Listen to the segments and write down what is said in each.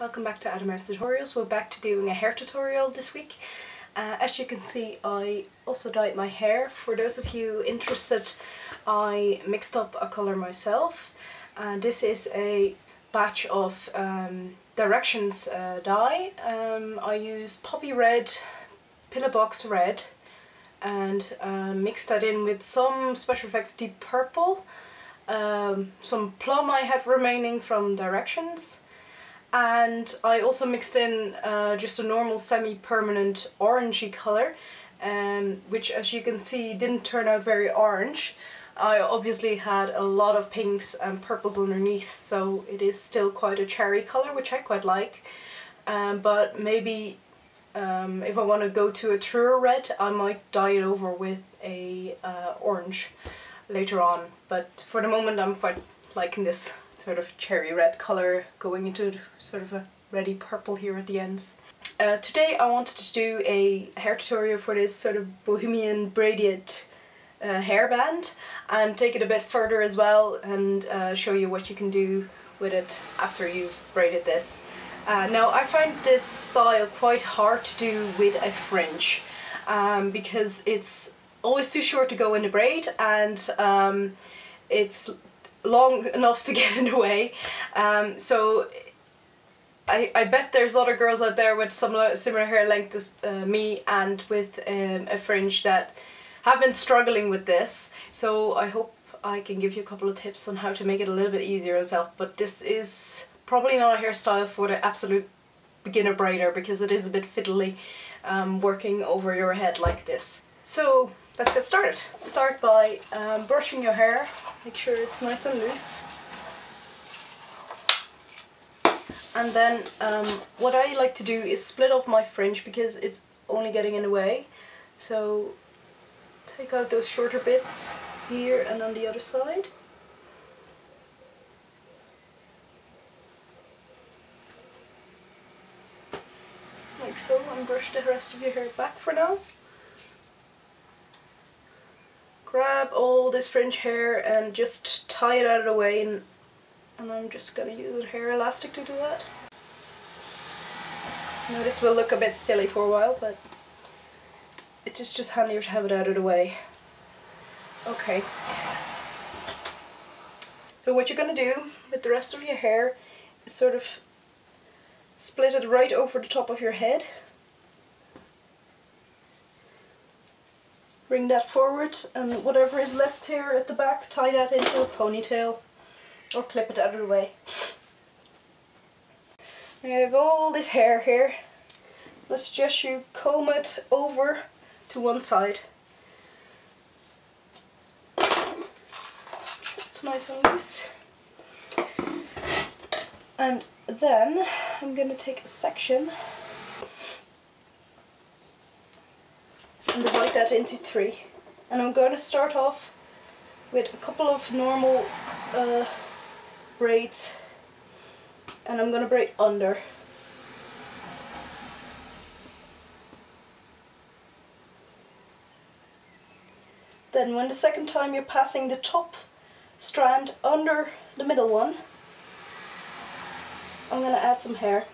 Welcome back to Aodhamair's Tutorials. We're back to doing a hair tutorial this week. As you can see, I also dyed my hair. For those of you interested, I mixed up a colour myself. This is a batch of Directions dye. I used poppy red, pillar box red, and mixed that in with some Special Effects deep purple, some plum I had remaining from Directions, and I also mixed in just a normal semi-permanent orangey colour, which, as you can see, didn't turn out very orange. I obviously had a lot of pinks and purples underneath, so it is still quite a cherry colour, which I quite like. But maybe if I want to go to a truer red, I might dye it over with a orange later on. But for the moment I'm quite liking this sort of cherry red colour going into sort of a reddy purple here at the ends. Today I wanted to do a hair tutorial for this sort of Bohemian braided hairband, and take it a bit further as well, and show you what you can do with it after you've braided this. Now, I find this style quite hard to do with a fringe, because it's always too short to go in the braid, and it's long enough to get in the way. So I bet there's other girls out there with similar hair length as me, and with a fringe, that have been struggling with this. So I hope I can give you a couple of tips on how to make it a little bit easier yourself. But this is probably not a hairstyle for the absolute beginner braider, because it is a bit fiddly working over your head like this. So let's get started. Start by brushing your hair. Make sure it's nice and loose. And then what I like to do is split off my fringe, because it's only getting in the way. So take out those shorter bits here and on the other side. Like so, and brush the rest of your hair back for now. Grab all this fringe hair and just tie it out of the way, and I'm just going to use a hair elastic to do that. Now this will look a bit silly for a while, but it's just handier to have it out of the way. Okay. So what you're going to do with the rest of your hair is sort of split it right over the top of your head. Bring that forward, and whatever is left here at the back, tie that into a ponytail or clip it out of the way. I have all this hair here. Let's suggest you comb it over to one side. It's nice and loose. And then I'm going to take a section and divide that into three. And I'm going to start off with a couple of normal braids, and I'm going to braid under. Then when the second time you're passing the top strand under the middle one, I'm going to add some hair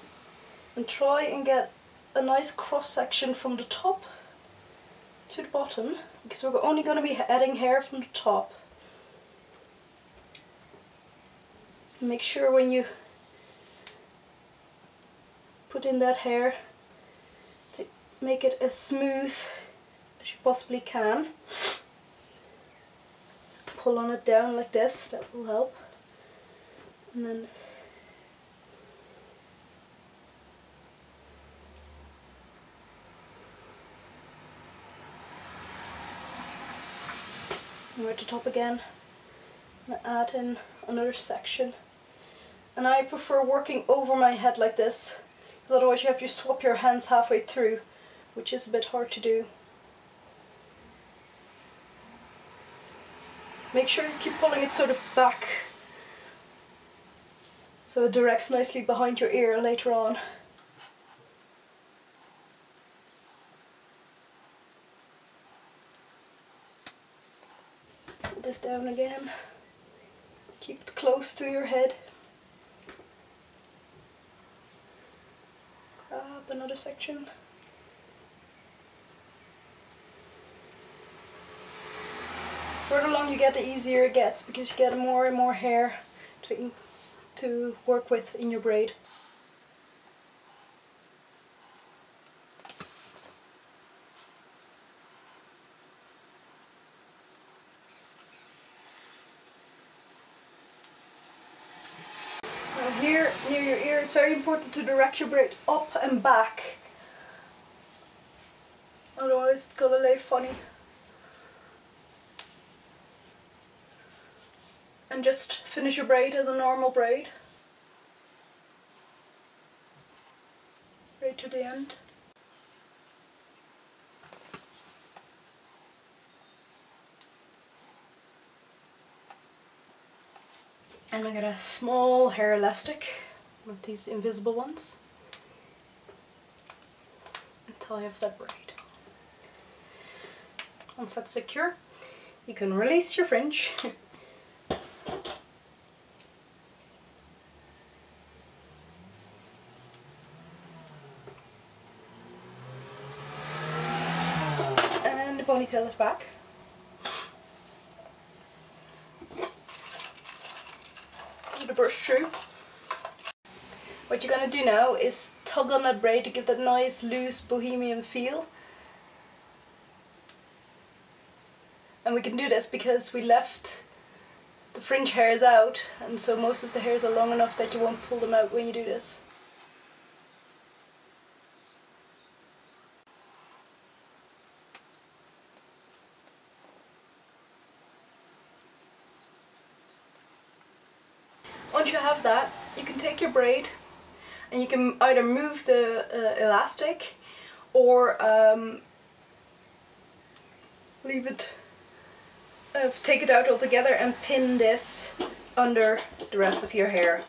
and try and get a nice cross section from the top to the bottom, because we're only going to be adding hair from the top. Make sure when you put in that hair to make it as smooth as you possibly can. So pull on it down like this, that will help. And then we're at the top again. I'm going to add in another section. And I prefer working over my head like this, because otherwise you have to swap your hands halfway through, which is a bit hard to do. Make sure you keep pulling it sort of back, so it directs nicely behind your ear later on. Put this down again. Keep it close to your head. another section. The further along you get, the easier it gets, because you get more and more hair to work with in your braid. Now here near your ear, it's very important to direct your braid up and back, otherwise it's gonna lay funny. And just finish your braid as a normal braid, right to the end. And I got a small hair elastic, one of these invisible ones, and tie off that braid. Once that's secure, you can release your fringe. And the ponytail is back. The brush through. What you're going to do now is tug on that braid to give that nice loose bohemian feel. And we can do this because we left the fringe hairs out, and so most of the hairs are long enough that you won't pull them out when you do this. Once you have that, you can take your braid and you can either move the elastic or leave it, take it out altogether and pin this under the rest of your hair.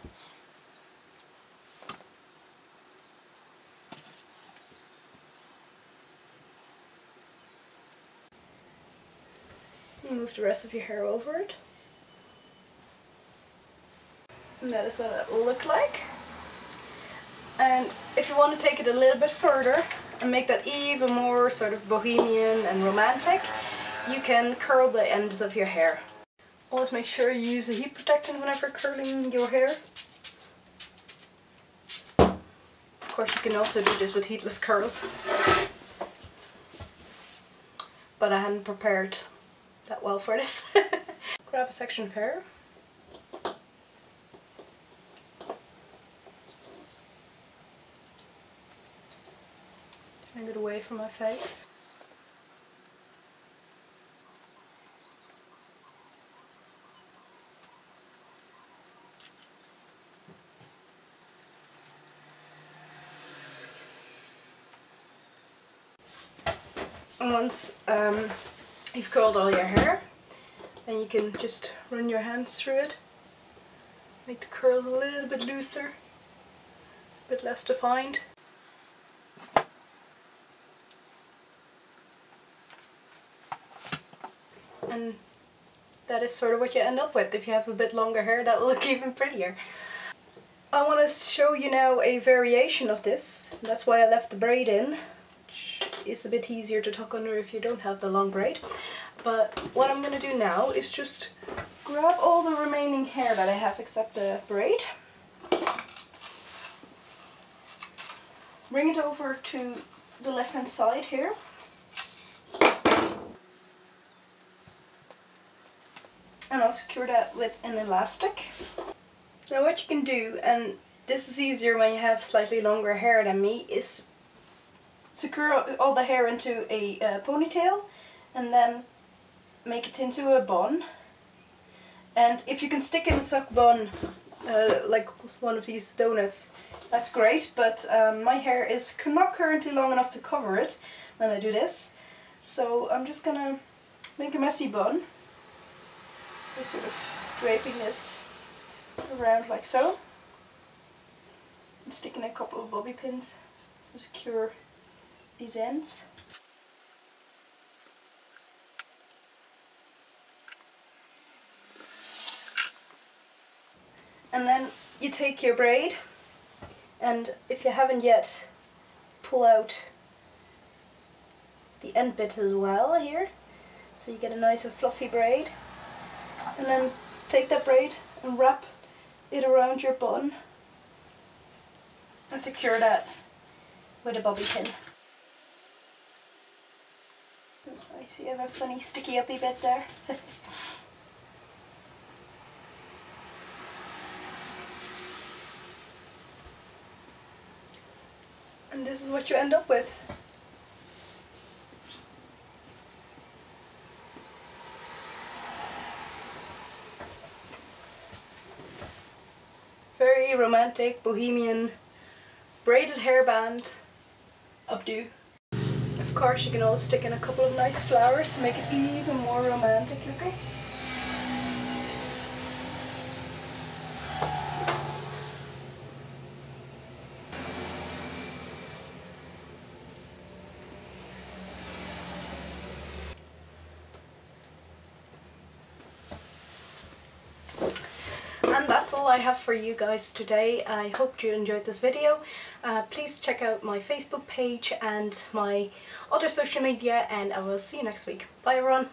Move the rest of your hair over it. And that is what it will look like. And if you want to take it a little bit further and make that even more sort of bohemian and romantic, you can curl the ends of your hair. Always make sure you use a heat protectant whenever curling your hair. Of course you can also do this with heatless curls, but I hadn't prepared that well for this. Grab a section of hair. Turn it away from my face. And once you've curled all your hair, then you can just run your hands through it. Make the curls a little bit looser, a bit less defined. And that is sort of what you end up with. If you have a bit longer hair, that will look even prettier. I want to show you now a variation of this. That's why I left the braid in, which is a bit easier to tuck under if you don't have the long braid. But what I'm going to do now is just grab all the remaining hair that I have except the braid. Bring it over to the left hand side here. And I'll secure that with an elastic. Now what you can do, and this is easier when you have slightly longer hair than me, is secure all the hair into a ponytail and then make it into a bun. And if you can stick in a sock bun, like one of these donuts, that's great, but my hair is not currently long enough to cover it when I do this. So I'm just gonna make a messy bun. Just sort of draping this around like so, and sticking a couple of bobby pins to secure these ends. And then you take your braid, and if you haven't yet pull out the end bit as well here, so you get a nice and fluffy braid, and then take that braid and wrap it around your bun and secure that with a bobby pin. I see I have a funny sticky uppy bit there. And this is what you end up with. Very romantic, bohemian, braided hairband, updo. Of course you can always stick in a couple of nice flowers to make it even more romantic looking. And that's all I have for you guys today. I hope you enjoyed this video. Please check out my Facebook page and my other social media, and I will see you next week. Bye everyone!